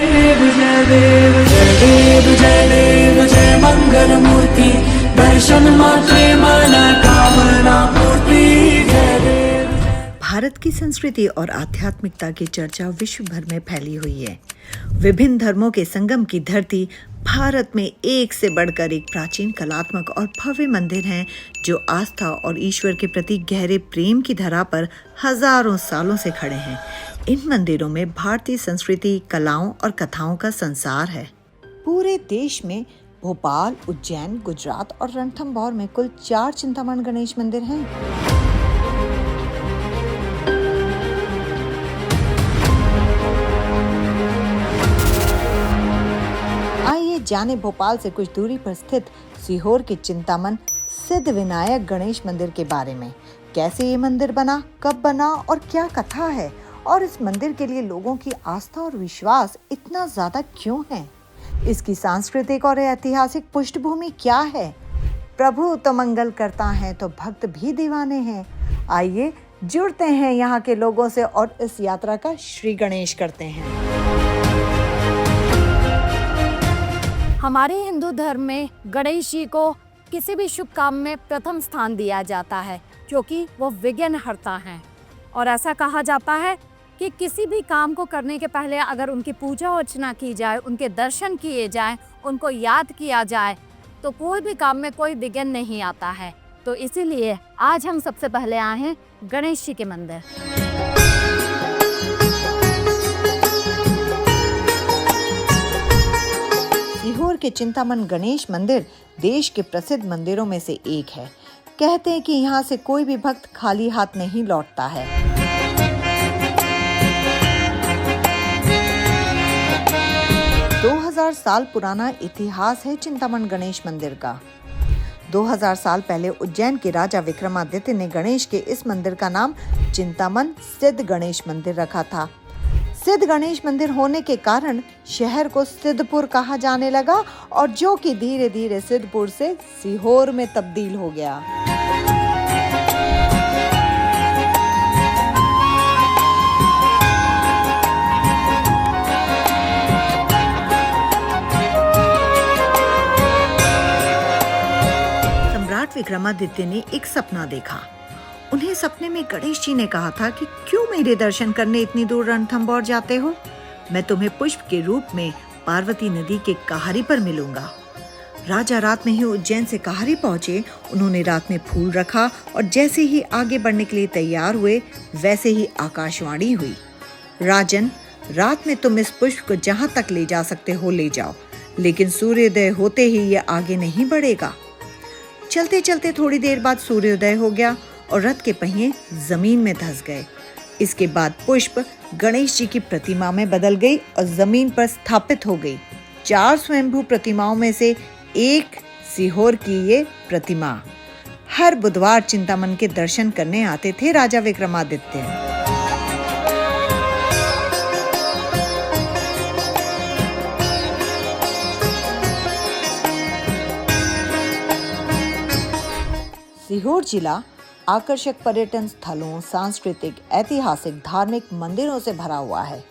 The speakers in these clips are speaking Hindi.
जय देव जय मंगल मूर्ति, दर्शन मात्रे मन कामना पूर्ति। जय देव। भारत की संस्कृति और आध्यात्मिकता की चर्चा विश्व भर में फैली हुई है। विभिन्न धर्मों के संगम की धरती भारत में एक से बढ़कर एक प्राचीन, कलात्मक और भव्य मंदिर हैं जो आस्था और ईश्वर के प्रति गहरे प्रेम की धरा पर हजारों सालों से खड़े हैं। इन मंदिरों में भारतीय संस्कृति, कलाओं और कथाओं का संसार है। पूरे देश में भोपाल, उज्जैन, गुजरात और रणथंभौर में कुल 4 चिंतामण गणेश मंदिर हैं। आइए जाने भोपाल से कुछ दूरी पर स्थित सीहोर के चिंतामण सिद्ध विनायक गणेश मंदिर के बारे में। कैसे ये मंदिर बना, कब बना और क्या कथा है, और इस मंदिर के लिए लोगों की आस्था और विश्वास इतना ज्यादा क्यों है? इसकी सांस्कृतिक और ऐतिहासिक पृष्ठभूमि क्या है? प्रभु तो मंगल करता है तो भक्त भी दीवाने हैं। आइए जुड़ते हैं यहाँ के लोगों से और इस यात्रा का श्री गणेश करते हैं। हमारे हिंदू धर्म में गणेश जी को किसी भी शुभ काम में प्रथम स्थान दिया जाता है, क्योंकि वो विघ्न हरता हैं। और ऐसा कहा जाता है कि किसी भी काम को करने के पहले अगर उनकी पूजा अर्चना की जाए, उनके दर्शन किए जाएं, उनको याद किया जाए, तो कोई भी काम में कोई विघ्न नहीं आता है। तो इसीलिए आज हम सबसे पहले आए हैं गणेश जी के मंदिर। सीहोर के चिंतामण गणेश मंदिर देश के प्रसिद्ध मंदिरों में से एक है। कहते हैं कि यहाँ से कोई भी भक्त खाली हाथ नहीं लौटता है। दो 2000 साल पुराना इतिहास है चिंतामण गणेश मंदिर का। 2000 साल पहले उज्जैन के राजा विक्रमादित्य ने गणेश के इस मंदिर का नाम चिंतामण सिद्ध गणेश मंदिर रखा था। सिद्ध गणेश मंदिर होने के कारण शहर को सिद्धपुर कहा जाने लगा, और जो कि धीरे धीरे सिद्धपुर से सीहोर में तब्दील हो गया। सम्राट विक्रमादित्य ने एक सपना देखा। उन्हें सपने में गणेश जी ने कहा था कि क्यों मेरे दर्शन करने इतनी दूर रणथंभौर जाते हो? मैं तुम्हें पुष्प के रूप में पार्वती नदी के कहारी पर मिलूंगा। राजा रात में ही उज्जैन से कहारी पहुंचे। उन्होंने रात में फूल रखा और जैसे ही आगे बढ़ने के लिए तैयार हुए, वैसे ही आकाशवाणी हुई, राजन, रात में तुम इस पुष्प को जहां तक ले जा सकते हो ले जाओ, लेकिन सूर्योदय होते ही ये आगे नहीं बढ़ेगा। चलते चलते थोड़ी देर बाद सूर्योदय हो गया और रथ के पहिए जमीन में धंस गए। इसके बाद पुष्प गणेश जी की प्रतिमा में बदल गई और जमीन पर स्थापित हो गई। 4 स्वयंभू प्रतिमाओं में से एक सीहोर की ये प्रतिमा। हर बुधवार चिंतामण के दर्शन करने आते थे राजा विक्रमादित्य। सीहोर जिला आकर्षक पर्यटन स्थलों, सांस्कृतिक, ऐतिहासिक, धार्मिक मंदिरों से भरा हुआ है।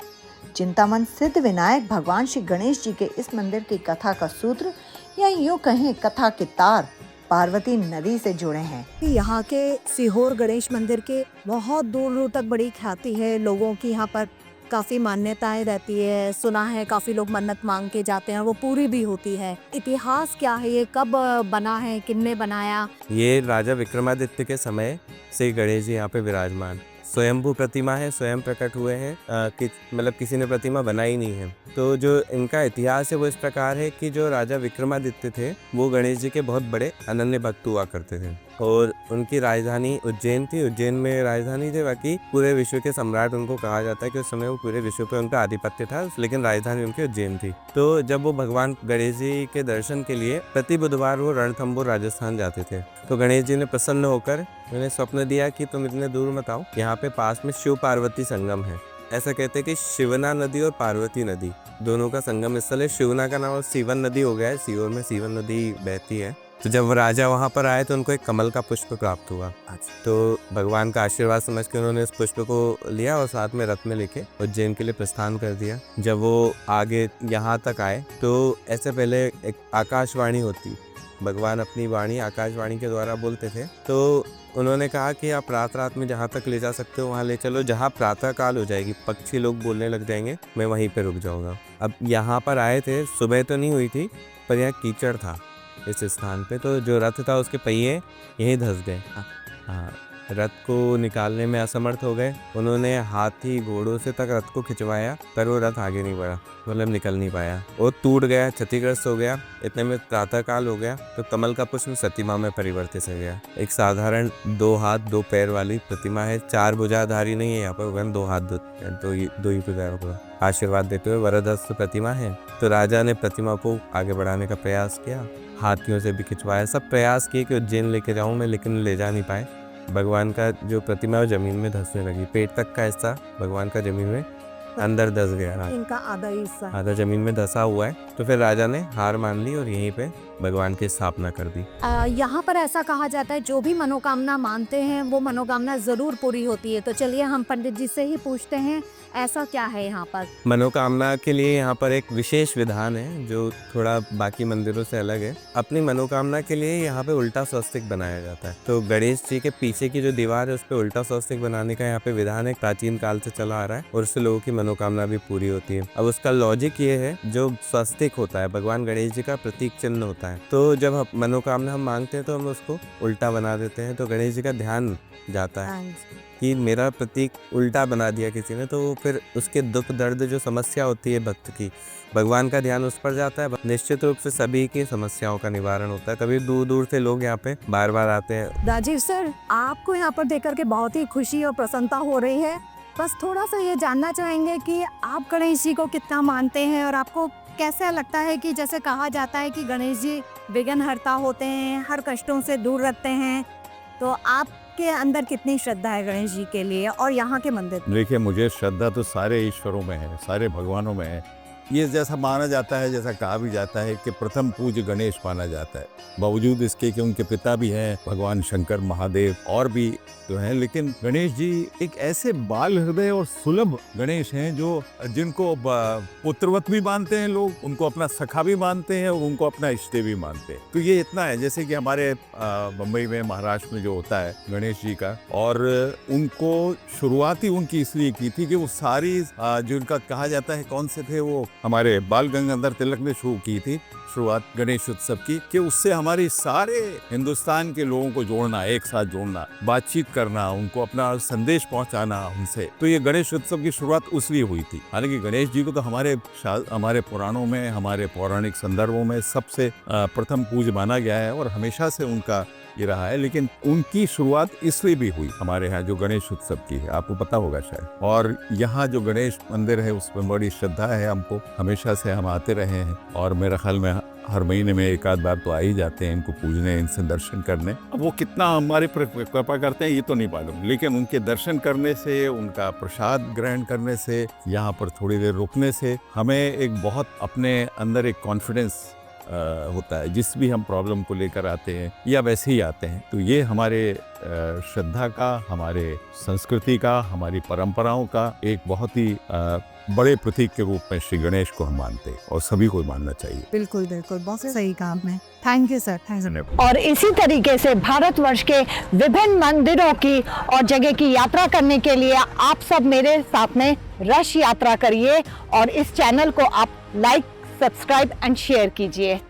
चिंतामण सिद्ध विनायक भगवान श्री गणेश जी के इस मंदिर की कथा का सूत्र, या यूं कहें कथा के तार, पार्वती नदी से जुड़े हैं। यहाँ के सीहोर गणेश मंदिर के बहुत दूर दूर तक बड़ी ख्याति है। लोगों की यहाँ पर काफ़ी मान्यताएं रहती है। सुना है काफ़ी लोग मन्नत मांग के जाते हैं, वो पूरी भी होती है। इतिहास क्या है, ये कब बना है, किसने बनाया? ये राजा विक्रमादित्य के समय से गणेश जी यहाँ पे विराजमान स्वयंभू प्रतिमा है, स्वयं प्रकट हुए हैं, कि मतलब किसी ने प्रतिमा बनाई नहीं है। तो जो इनका इतिहास है वो इस प्रकार है कि जो राजा विक्रमादित्य थे वो गणेश जी के बहुत बड़े अनन्य भक्त हुआ करते थे, और उनकी राजधानी उज्जैन थी। उज्जैन में राजधानी थी, बाकी पूरे विश्व के सम्राट उनको कहा जाता है कि उस समय वो पूरे विश्व पे उनका आधिपत्य था, लेकिन राजधानी उनकी उज्जैन थी। तो जब वो भगवान गणेश जी के दर्शन के लिए प्रति बुधवार वो रणथंभौर राजस्थान जाते थे, तो गणेश जी ने प्रसन्न होकर उन्हें स्वप्न दिया कि तुम इतने दूर मत आओ, यहाँ पे पास में शिव पार्वती संगम है। ऐसा कहते हैं कि शिवना नदी और पार्वती नदी दोनों का संगम स्थल है। शिवना का नाम सीवन नदी हो गया है, सीहोर में सीवन नदी बहती है। तो जब राजा वहाँ पर आए तो उनको एक कमल का पुष्प प्राप्त हुआ। तो भगवान का आशीर्वाद समझ के उन्होंने इस पुष्प को लिया और साथ में रथ में लेके उज्जैन के लिए प्रस्थान कर दिया। जब वो आगे यहाँ तक आए तो ऐसे पहले एक आकाशवाणी होती, भगवान अपनी वाणी आकाशवाणी के द्वारा बोलते थे। तो उन्होंने कहा कि आप रात में जहाँ तक ले जा सकते हो वहाँ ले चलो, जहाँ प्रातः काल हो जाएगी, पक्षी लोग बोलने लग जाएंगे, मैं वहीं पे रुक जाऊँगा। अब यहाँ पर आए थे, सुबह तो नहीं हुई थी, पर यहाँ कीचड़ था इस स्थान पे, तो जो रथ था उसके पहिए यहीं धंस गए। हाँ, रथ को निकालने में असमर्थ हो गए। उन्होंने हाथी घोड़ों से तक रथ को खिंचवाया, पर वो रथ आगे नहीं बढ़ा, मतलब निकल नहीं पाया, वो टूट गया, क्षतिग्रस्त हो गया। इतने में प्रातःकाल हो गया तो कमल का पुष्प सतीमा में परिवर्तित हो गया। एक साधारण 2 हाथ 2 पैर वाली प्रतिमा है, 4 भुजाधारी नहीं है यहाँ पर, वरन 2 हाथ 2 ही भुजाओं को आशीर्वाद देते हुए वरदहस्त प्रतिमा है। तो राजा ने प्रतिमा को आगे बढ़ाने का प्रयास किया, हाथियों से भी खिंचवाया, सब प्रयास किए कि उज्जैन लेके जाऊँ मैं, लेकिन ले जा नहीं पाए। भगवान का जो प्रतिमा है जमीन में धंसने लगी, पेट तक का हिस्सा भगवान का जमीन में अंदर धंस गया, इनका आधा हिस्सा आधा जमीन में धंसा हुआ है। तो फिर राजा ने हार मान ली और यहीं पे भगवान की स्थापना कर दी। यहाँ पर ऐसा कहा जाता है जो भी मनोकामना मानते हैं वो मनोकामना जरूर पूरी होती है। तो चलिए हम पंडित जी से ही पूछते हैं, ऐसा क्या है यहाँ पर? मनोकामना के लिए यहाँ पर एक विशेष विधान है जो थोड़ा बाकी मंदिरों से अलग है। अपनी मनोकामना के लिए यहाँ पे उल्टा स्वस्तिक बनाया जाता है। तो गणेश जी के पीछे की जो दीवार है उस पर उल्टा स्वस्तिक बनाने का यहाँ पे विधान है, प्राचीन काल से चला आ रहा है, और उससे लोगों की मनोकामना भी पूरी होती है। अब उसका लॉजिक ये है, जो स्वस्तिक होता है भगवान गणेश जी का प्रतीक चिन्ह होता है, तो जब मनोकामना हम मांगते हैं तो हम उसको उल्टा बना देते हैं, तो गणेश जी का ध्यान जाता है कि मेरा प्रतीक उल्टा बना दिया किसी ने, तो फिर उसके दुख दर्द जो समस्या होती है भक्त की, भगवान का ध्यान उस पर जाता है। निश्चित रूप से सभी की समस्याओं का निवारण होता है। कभी दूर दूर से लोग यहाँ पे बार बार आते हैं। राजीव सर, आपको यहाँ पर देख करके बहुत ही खुशी और प्रसन्नता हो रही है। बस थोड़ा सा ये जानना चाहेंगे कि आप गणेश जी को कितना मानते हैं और आपको कैसा लगता है कि जैसे कहा जाता है कि गणेश जी विघ्नहर्ता होते हैं, हर कष्टों से दूर रखते हैं, तो आपके अंदर कितनी श्रद्धा है गणेश जी के लिए और यहाँ के मंदिर? देखिए, मुझे श्रद्धा तो सारे ईश्वरों में है, सारे भगवानों में है। ये जैसा माना जाता है, जैसा कहा भी जाता है कि प्रथम पूज्य गणेश माना जाता है, बावजूद इसके कि उनके पिता भी हैं भगवान शंकर महादेव और भी जो हैं, लेकिन गणेश जी एक ऐसे बाल हृदय और सुलभ गणेश हैं जो जिनको पुत्रवत भी मानते हैं लोग, उनको अपना सखा भी मानते हैं और उनको अपना इष्ट भी मानते हैं। तो ये इतना है, जैसे कि हमारे बम्बई में, महाराष्ट्र में जो होता है गणेश जी का, और उनको शुरुआती उनकी इसलिए की थी कि वो सारी जो उनका कहा जाता है, कौन से थे वो, हमारे बाल गंगाधर तिलक ने शुरू की थी शुरुआत गणेश उत्सव की, कि उससे हमारे सारे हिंदुस्तान के लोगों को जोड़ना, एक साथ जोड़ना, बातचीत करना, उनको अपना संदेश पहुंचाना उनसे। तो ये गणेश उत्सव की शुरुआत उसलिए हुई थी। हालांकि गणेश जी को तो हमारे पुराणों में, हमारे पौराणिक संदर्भों में सबसे प्रथम पूज्य माना गया है और हमेशा से उनका ये रहा है, लेकिन उनकी शुरुआत इसलिए भी हुई हमारे यहाँ जो गणेश उत्सव की है, आपको पता होगा शायद। और यहाँ जो गणेश मंदिर है उसमें बड़ी श्रद्धा है हमको, हमेशा से हम आते रहे हैं और मेरा ख्याल में हर महीने में 1 आध बार तो आ ही जाते हैं इनको पूजने, इनसे दर्शन करने। अब वो कितना हमारी कृपा करते हैं ये तो नहीं मालूम, लेकिन उनके दर्शन करने से, उनका प्रसाद ग्रहण करने से, यहाँ पर थोड़ी देर रुकने से हमें एक बहुत अपने अंदर एक कॉन्फिडेंस होता है। जिस भी हम प्रॉब्लम को लेकर आते हैं या वैसे ही आते हैं, तो ये हमारे श्रद्धा का, हमारे संस्कृति का, हमारी परंपराओं का एक बहुत ही बड़े प्रतीक के रूप में श्री गणेश को हम मानते हैं और सभी को मानना चाहिए। बिल्कुल बिल्कुल, बहुत सही काम है। Thank you sir, thank you. और इसी तरीके से भारतवर्ष के विभिन्न मंदिरों की और जगह की यात्रा करने के लिए आप सब मेरे साथ में रश यात्रा करिए और इस चैनल को आप लाइक, सब्सक्राइब एंड शेयर कीजिए।